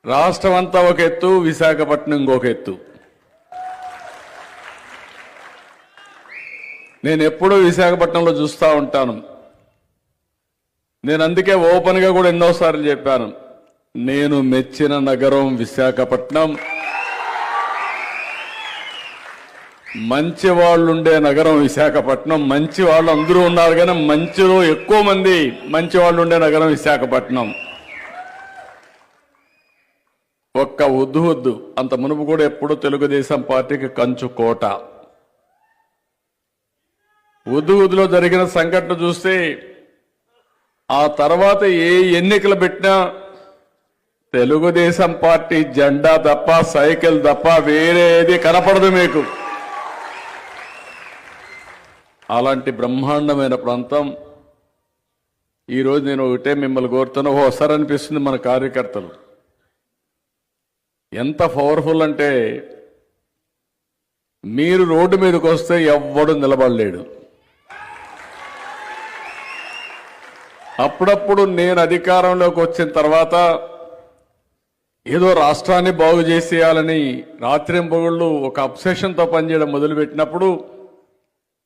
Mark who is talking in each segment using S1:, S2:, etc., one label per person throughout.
S1: రాష్ట్రం అంతా ఒక ఎత్తు, విశాఖపట్నం ఇంకొక ఎత్తు. నేను ఎప్పుడూ విశాఖపట్నంలో చూస్తూ ఉంటాను. నేను అందుకే ఓపెన్గా కూడా ఎన్నోసార్లు చెప్పాను, నేను మెచ్చిన నగరం విశాఖపట్నం, మంచి వాళ్ళు ఉండే నగరం విశాఖపట్నం. మంచి వాళ్ళు అందరూ ఉన్నారు కానీ మంచిలో ఎక్కువ మంది మంచి వాళ్ళు ఉండే నగరం విశాఖపట్నం. ఒక్క ఉద్దు అంత మునుపు కూడా ఎప్పుడూ తెలుగుదేశం పార్టీకి కంచు కోట. ఉద్దులో జరిగిన సంఘటన చూస్తే ఆ తర్వాత ఏ ఎన్నికలు పెట్టినా తెలుగుదేశం పార్టీ జెండా తప్ప సైకిల్ తప్ప వేరేది కనపడదు మీకు. అలాంటి బ్రహ్మాండమైన ప్రాంతం. ఈరోజు నేను ఒకటే మిమ్మల్ని కోరుతున్నా, ఓసారి అనిపిస్తుంది మన కార్యకర్తలు ఎంత పవర్ఫుల్ అంటే, మీరు రోడ్డు మీదకి వస్తే ఎవ్వడు నిలబడలేడు. అప్పుడప్పుడు నేను అధికారంలోకి వచ్చిన తర్వాత ఏదో రాష్ట్రాన్ని బాగు చేసేయాలని రాత్రింబగళ్ళు ఒక అబ్సెషన్తో పనిచేయడం మొదలుపెట్టినప్పుడు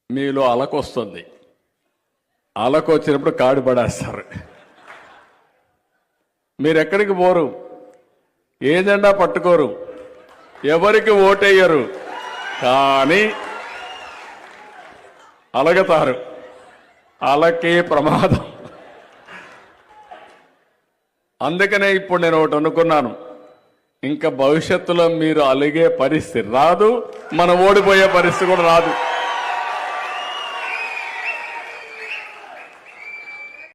S1: మీలో అలకొస్తుంది. అలకు వచ్చినప్పుడు కాడి పడేస్తారు. మీరు ఎక్కడికి పోరు, ఏ జెండా పట్టుకోరు, ఎవరికి ఓటేయరు, కానీ అలగతారు. అలకే ప్రమాదం. అందుకనే ఇప్పుడు నేను ఒకటి అనుకున్నాను, ఇంకా భవిష్యత్తులో మీరు అలిగే పరిస్థితి రాదు, మనం ఓడిపోయే పరిస్థితి కూడా రాదు.